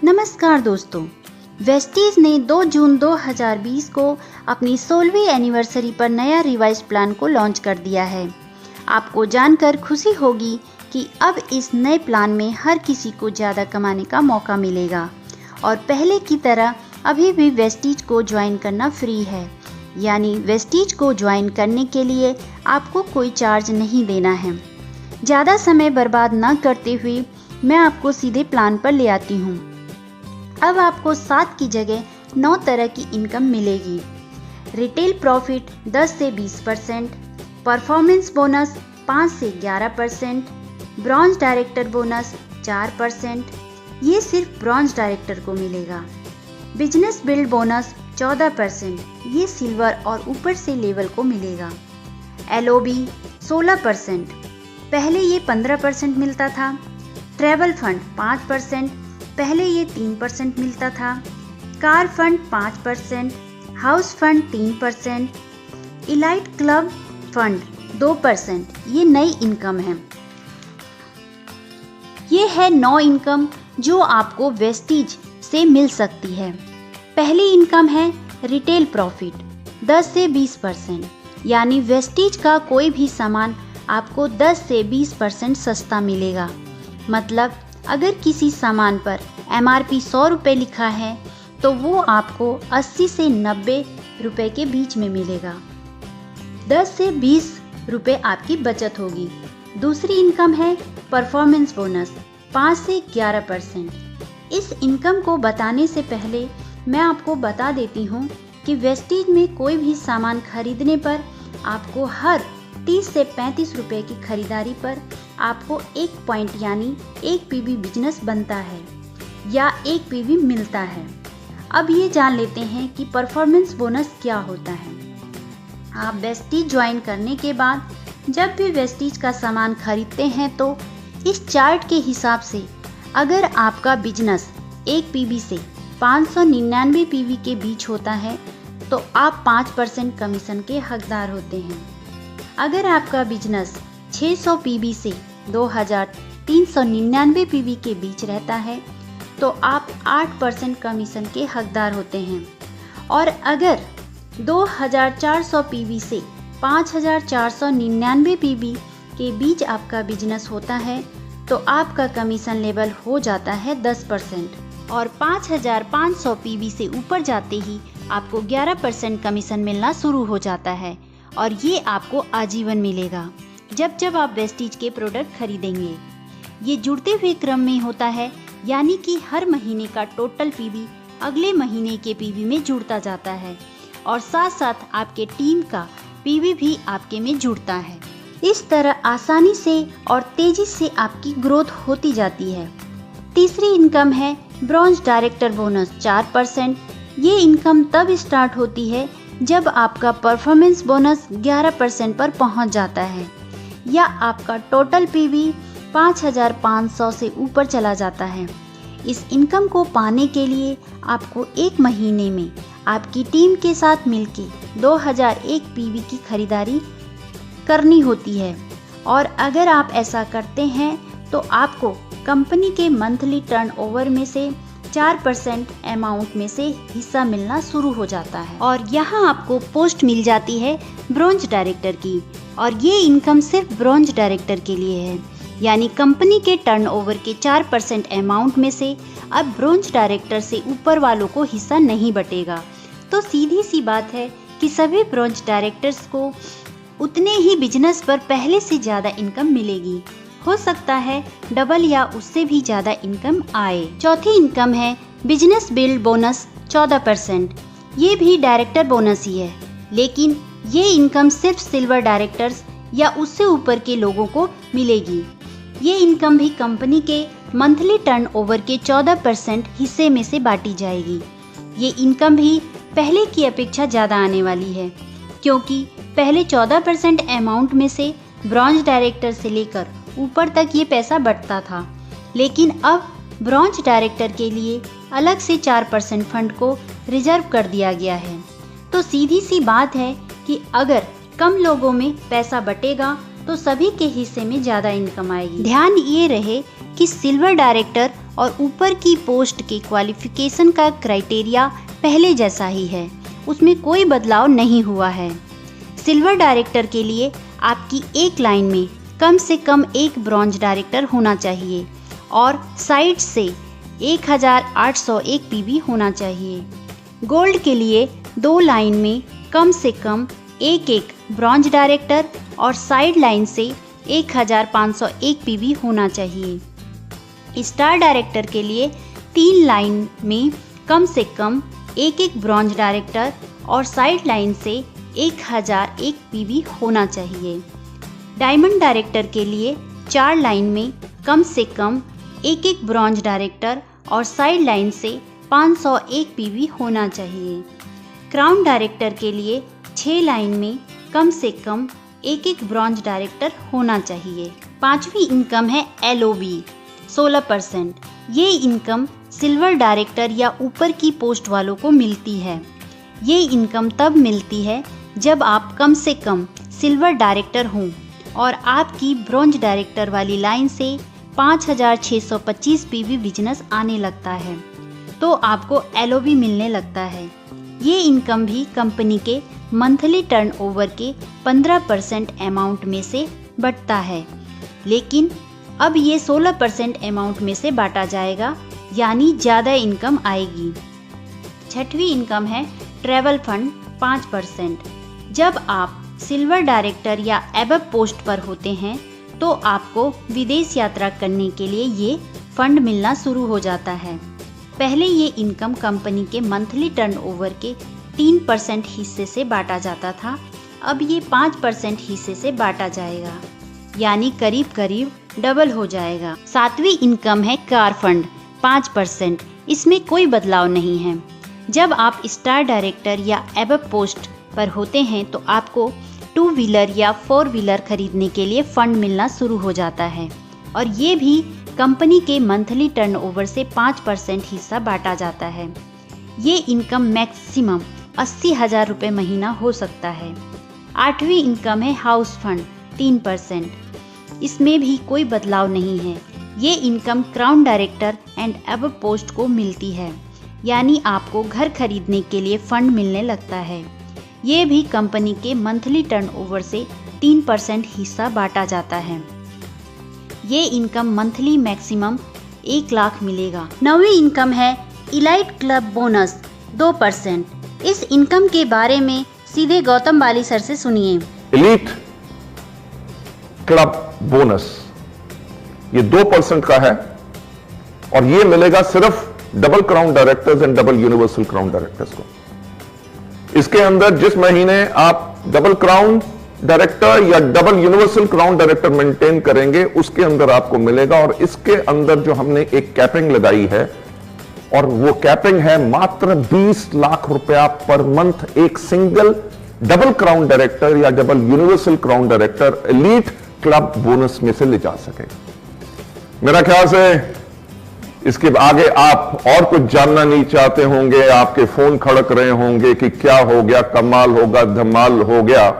नमस्कार दोस्तों, वेस्टीज ने 2 जून 2020 को अपनी 16वीं एनिवर्सरी पर नया रिवाइज प्लान को लॉन्च कर दिया है। आपको जानकर खुशी होगी कि अब इस नए प्लान में हर किसी को ज़्यादा कमाने का मौका मिलेगा और पहले की तरह अभी भी वेस्टीज को ज्वाइन करना फ्री है। यानी वेस्टीज को ज्वाइन करने के लिए आपको कोई चार्ज नहीं देना है। ज़्यादा समय बर्बाद न करते हुए मैं आपको सीधे प्लान पर ले आती हूँ। अब आपको 7 की जगह 9 तरह की इनकम मिलेगी। रिटेल प्रॉफिट 10 से 20%, परफॉर्मेंस बोनस 5 से 11%, ब्रॉन्ज डायरेक्टर बोनस 4%, ये सिर्फ ब्रॉन्ज डायरेक्टर को मिलेगा। बिजनेस बिल्ड बोनस 14%, ये सिल्वर और ऊपर से लेवल को मिलेगा। LOB 16%, पहले ये 15% मिलता था। ट्रैवल फंड 5%, पहले ये 3% मिलता था। Car fund 5%, house fund 3%, elite club fund 2%, ये नई इनकम है। ये है 9 इनकम जो आपको वेस्टीज से मिल सकती है। पहली इनकम है रिटेल प्रॉफिट 10 से 20%, यानी वेस्टीज का कोई भी सामान आपको 10 से 20% सस्ता मिलेगा। मतलब अगर किसी सामान पर MRP 100 रुपये लिखा है तो वो आपको 80 से 90 रुपये के बीच में मिलेगा। 10 से 20 रुपये आपकी बचत होगी। दूसरी इनकम है परफॉर्मेंस बोनस 5 से 11%। इस इनकम को बताने से पहले मैं आपको बता देती हूँ कि वेस्टीज में कोई भी सामान खरीदने पर आपको हर 30 से 35 रुपये की खरीदारी पर आपको 1 पॉइंट यानी 1 PV बिजनेस बनता है या 1 PV मिलता है। अब ये जान लेते हैं कि परफॉर्मेंस बोनस क्या होता है। आप वेस्टीज ज्वाइन करने के बाद जब भी वेस्टीज का सामान खरीदते हैं तो इस चार्ट के हिसाब से अगर आपका बिजनेस 1 PV से 599 PV के बीच होता है तो आप 5% कमीशन के हकदार होते हैं। अगर आपका बिजनेस 600 PV से 2399 PV के बीच रहता है तो आप 8% कमीशन के हकदार होते हैं। और अगर 2400 PV से 5499 PV के बीच आपका बिजनेस होता है तो आपका कमीशन लेवल हो जाता है 10% और 5500 PV से ऊपर जाते ही आपको 11% कमीशन मिलना शुरू हो जाता है और ये आपको आजीवन मिलेगा जब जब आप वेस्टीज के प्रोडक्ट खरीदेंगे। ये जुड़ते हुए क्रम में होता है, यानी कि हर महीने का टोटल PV अगले महीने के PV में जुड़ता जाता है और साथ साथ आपके टीम का PV भी आपके में जुड़ता है। इस तरह आसानी से और तेजी से आपकी ग्रोथ होती जाती है। तीसरी इनकम है ब्रॉन्ज डायरेक्टर बोनस 4%। ये इनकम तब स्टार्ट होती है जब आपका परफॉर्मेंस बोनस 11% पर पहुंच जाता है या आपका टोटल PV 5500 से ऊपर चला जाता है। इस इनकम को पाने के लिए आपको 1 महीने में आपकी टीम के साथ मिलके 2001 PV की खरीदारी करनी होती है और अगर आप ऐसा करते हैं तो आपको कंपनी के मंथली टर्नओवर में से 4% अमाउंट में से हिस्सा मिलना शुरू हो जाता है और यहाँ आपको पोस्ट मिल जाती है ब्रॉन्ज डायरेक्टर की और ये इनकम सिर्फ ब्रॉन्ज डायरेक्टर के लिए है। यानी कंपनी के टर्नओवर के 4% अमाउंट में से अब ब्रॉन्ज डायरेक्टर से ऊपर वालों को हिस्सा नहीं बटेगा। तो सीधी सी बात है कि सभी ब्रॉन्ज डायरेक्टर्स को उतने ही बिजनेस पर पहले से ज़्यादा इनकम मिलेगी। हो सकता है डबल या उससे भी ज़्यादा इनकम आए। चौथी इनकम है बिजनेस बिल्ड बोनस 14%। ये भी डायरेक्टर बोनस ही है, लेकिन ये इनकम सिर्फ सिल्वर डायरेक्टर्स या उससे ऊपर के लोगों को मिलेगी। ये इनकम भी कंपनी के मंथली टर्नओवर के 14% हिस्से में से बांटी जाएगी। ये इनकम भी पहले की अपेक्षा ज़्यादा आने वाली है, क्योंकि पहले 14% अमाउंट में से ब्रॉन्ज डायरेक्टर से लेकर ऊपर तक ये पैसा बंटता था, लेकिन अब ब्रॉन्ज डायरेक्टर के लिए अलग से 4% फंड को रिजर्व कर दिया गया है। तो सीधी सी बात है कि अगर कम लोगों में पैसा बटेगा तो सभी के हिस्से में ज़्यादा इनकम आएगी। ध्यान ये रहे कि सिल्वर डायरेक्टर और ऊपर की पोस्ट के क्वालिफिकेशन का क्राइटेरिया पहले जैसा ही है, उसमें कोई बदलाव नहीं हुआ है। सिल्वर डायरेक्टर के लिए आपकी एक लाइन में कम से कम एक ब्रॉन्ज डायरेक्टर होना चाहिए और साइड से 1801 पीवी होना चाहिए। गोल्ड के लिए 2 लाइन में कम से कम एक ब्रॉन्ज डायरेक्टर और साइड लाइन से 1501 पीवी होना चाहिए। स्टार डायरेक्टर के लिए 3 लाइन में कम से कम एक ब्रॉन्ज डायरेक्टर और साइड लाइन से 1001 पीवी होना चाहिए। डायमंड डायरेक्टर के लिए 4 लाइन में कम से कम एक ब्रॉन्ज डायरेक्टर और साइड लाइन से 501 पीवी होना चाहिए। क्राउन डायरेक्टर के लिए 6 लाइन में कम से कम एक ब्रॉन्ज डायरेक्टर होना चाहिए। 5वीं इनकम है LOB 16%। ये इनकम सिल्वर डायरेक्टर या ऊपर की पोस्ट वालों को मिलती है। ये इनकम तब मिलती है जब आप कम से कम सिल्वर डायरेक्टर हों और आपकी ब्रॉन्ज डायरेक्टर वाली लाइन से 5625 पीवी बिजनेस आने लगता है तो आपको LOB मिलने लगता है। ये इनकम भी कंपनी के मंथली टर्नओवर के 15% अमाउंट में से बटता है, लेकिन अब ये 16% अमाउंट में से बांटा जाएगा, यानी ज़्यादा इनकम आएगी। 6वीं इनकम है ट्रैवल फंड 5%। जब आप सिल्वर डायरेक्टर या एबव पोस्ट पर होते हैं तो आपको विदेश यात्रा करने के लिए ये फंड मिलना शुरू हो जाता है। पहले ये इनकम कंपनी के मंथली टर्नओवर के 3% हिस्से से बांटा जाता था, अब ये 5% हिस्से से बांटा जाएगा, यानी करीब करीब डबल हो जाएगा। 7वीं इनकम है कार फंड 5%। इसमें कोई बदलाव नहीं है। जब आप स्टार डायरेक्टर या एबव पोस्ट पर होते हैं तो आपको 2 व्हीलर या 4 व्हीलर खरीदने के लिए फंड मिलना शुरू हो जाता है और ये भी कंपनी के मंथली टर्नओवर से 5% हिस्सा बांटा जाता है। ये इनकम मैक्सिमम 80,000 रुपये महीना हो सकता है। 8वीं इनकम है हाउस फंड 3%। इसमें भी कोई बदलाव नहीं है। ये income crown director and above post को मिलती है, यानी आपको घर खरीदने के लिए फंड मिलने लगता है। ये भी कंपनी के मंथली टर्नओवर से 3% हिस्सा बांटा जाता है। ये इनकम मंथली मैक्सिमम 1 लाख मिलेगा। 9वीं इनकम है इलाइट क्लब बोनस 2%। इस इनकम के बारे में सीधे गौतम बाली सर से सुनिए। एलीट क्लब बोनस ये 2% का है और ये मिलेगा सिर्फ double crown directors and double universal crown directors को। इसके अंदर जिस महीने आप डबल क्राउन डायरेक्टर या double universal crown director maintain करेंगे उसके अंदर आपको मिलेगा। और इसके अंदर जो हमने एक कैपिंग लगाई है और वो कैपिंग है मात्र 20 लाख रुपया पर मंथ एक सिंगल डबल क्राउन डायरेक्टर या double universal crown director elite club bonus में से ले जा सके। मेरा ख्याल से इसके आगे आप और कुछ जानना नहीं चाहते होंगे, आपके फोन खड़क रहे होंगे कि क्या हो गया, कमाल होगा, धमाल हो गया।